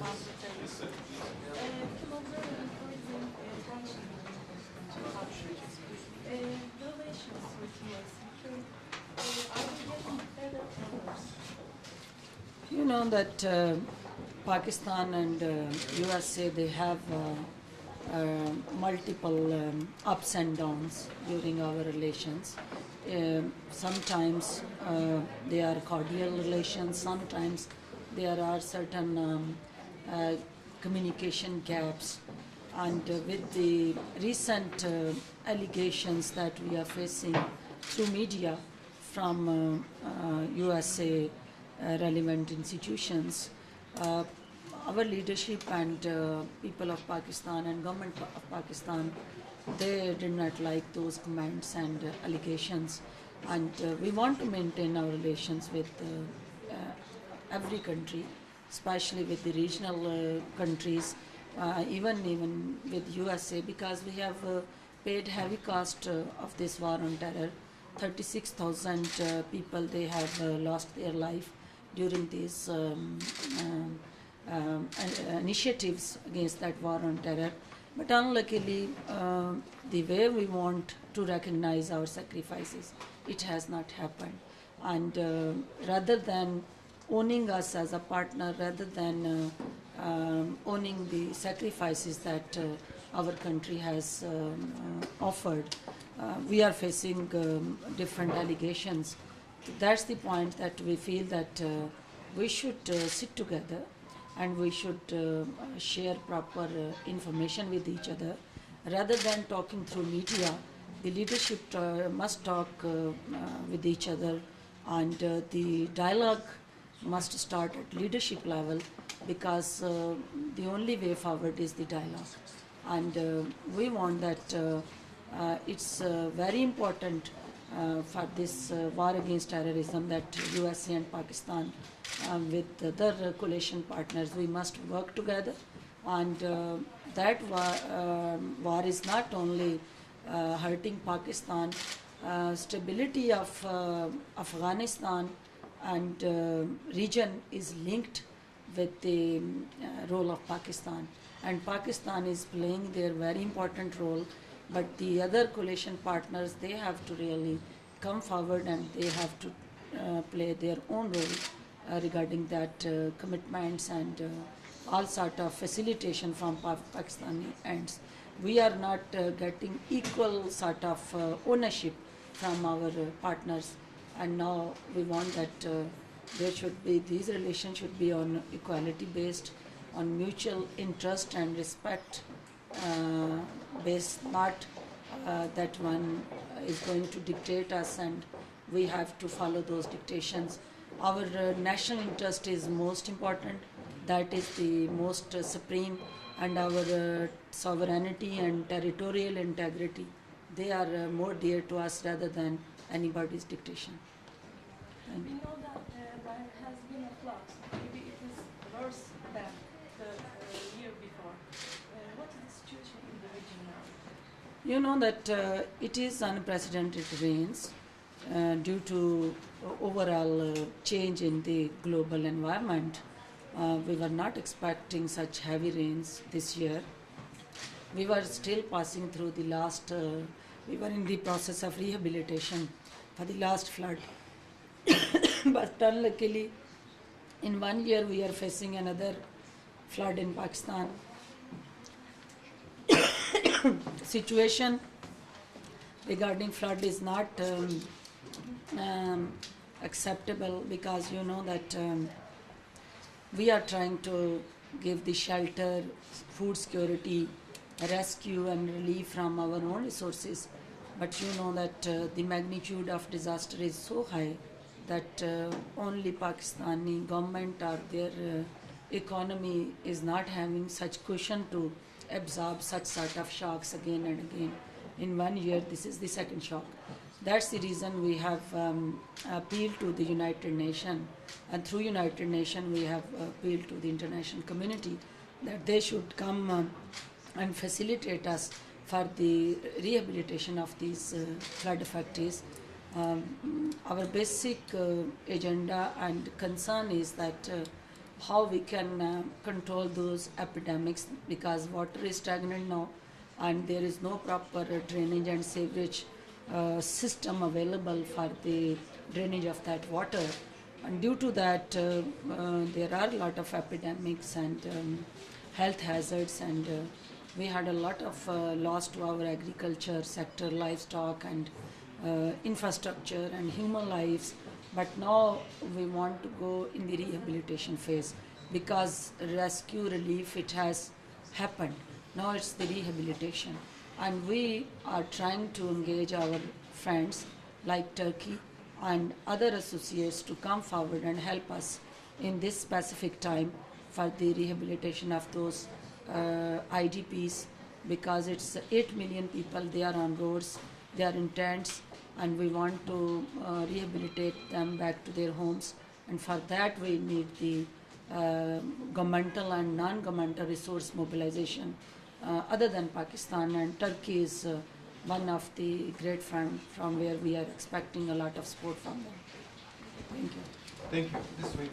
Relations with US are we getting better or worse? You know that Pakistan and USA, they have multiple ups and downs during our relations. Sometimes they are cordial relations, sometimes there are certain uh, communication gaps. And with the recent allegations that we are facing through media from USA relevant institutions, uh, our leadership and people of Pakistan and government of Pakistan, they did not like those comments and allegations, and we want to maintain our relations with every country, especially with the regional countries, even with USA, because we have paid heavy cost of this war on terror. 36,000 people, they have lost their life during these initiatives against that war on terror. But unluckily, the way we want to recognize our sacrifices, it has not happened. And rather than owning us as a partner, rather than owning the sacrifices that our country has offered, we are facing different allegations. That's the point that we feel that we should sit together and we should share proper information with each other. Rather than talking through media, the leadership must talk with each other, and the dialogue must start at leadership level, because the only way forward is the dialogue. And we want that it's very important for this war against terrorism that USA and Pakistan with other coalition partners, we must work together. And that war is not only hurting Pakistan, stability of Afghanistan and region is linked with the role of Pakistan, and Pakistan is playing their very important role, but the other coalition partners, they have to really come forward and they have to play their own role regarding that commitments and all sort of facilitation from Pakistani ends. We are not getting equal sort of ownership from our partners, and now we want that there should be, these relations should be on equality based, on mutual interest and respect based, not that one is going to dictate us and we have to follow those dictations. Our national interest is most important, that is the most supreme, and our sovereignty and territorial integrity, they are more dear to us rather than anybody's dictation. We know that there has been a flux. Maybe it is worse than the year before. What is the situation in the region now? You know that it is unprecedented rains due to overall change in the global environment. We were not expecting such heavy rains this year. We were still passing through the last, we were in the process of rehabilitation for the last flood. But unluckily, in 1 year we are facing another flood in Pakistan. Situation regarding flood is not acceptable, because you know that we are trying to give the shelter, food security, rescue and relief from our own resources. But you know that the magnitude of disaster is so high that only Pakistani government or their economy is not having such cushion to absorb such sort of shocks again and again. In 1 year, this is the second shock. That's the reason we have appealed to the United Nations, and through United Nations we have appealed to the international community that they should come and facilitate us for the rehabilitation of these flood affectees. Our basic agenda and concern is that how we can control those epidemics, because water is stagnant now and there is no proper drainage and sewerage system available for the drainage of that water. And due to that, there are a lot of epidemics and health hazards, and we had a lot of loss to our agriculture sector, livestock, and infrastructure and human lives. But now we want to go in the rehabilitation phase, because rescue relief, it has happened. Now it's the rehabilitation, and we are trying to engage our friends like Turkey and other associates to come forward and help us in this specific time for the rehabilitation of those IDPs, because it's 8 million people, they are on roads, they are in tents, and we want to rehabilitate them back to their homes. And for that we need the governmental and non-governmental resource mobilization other than Pakistan, and Turkey is one of the great friends from where we are expecting a lot of support from them. Thank you. Thank you. This way.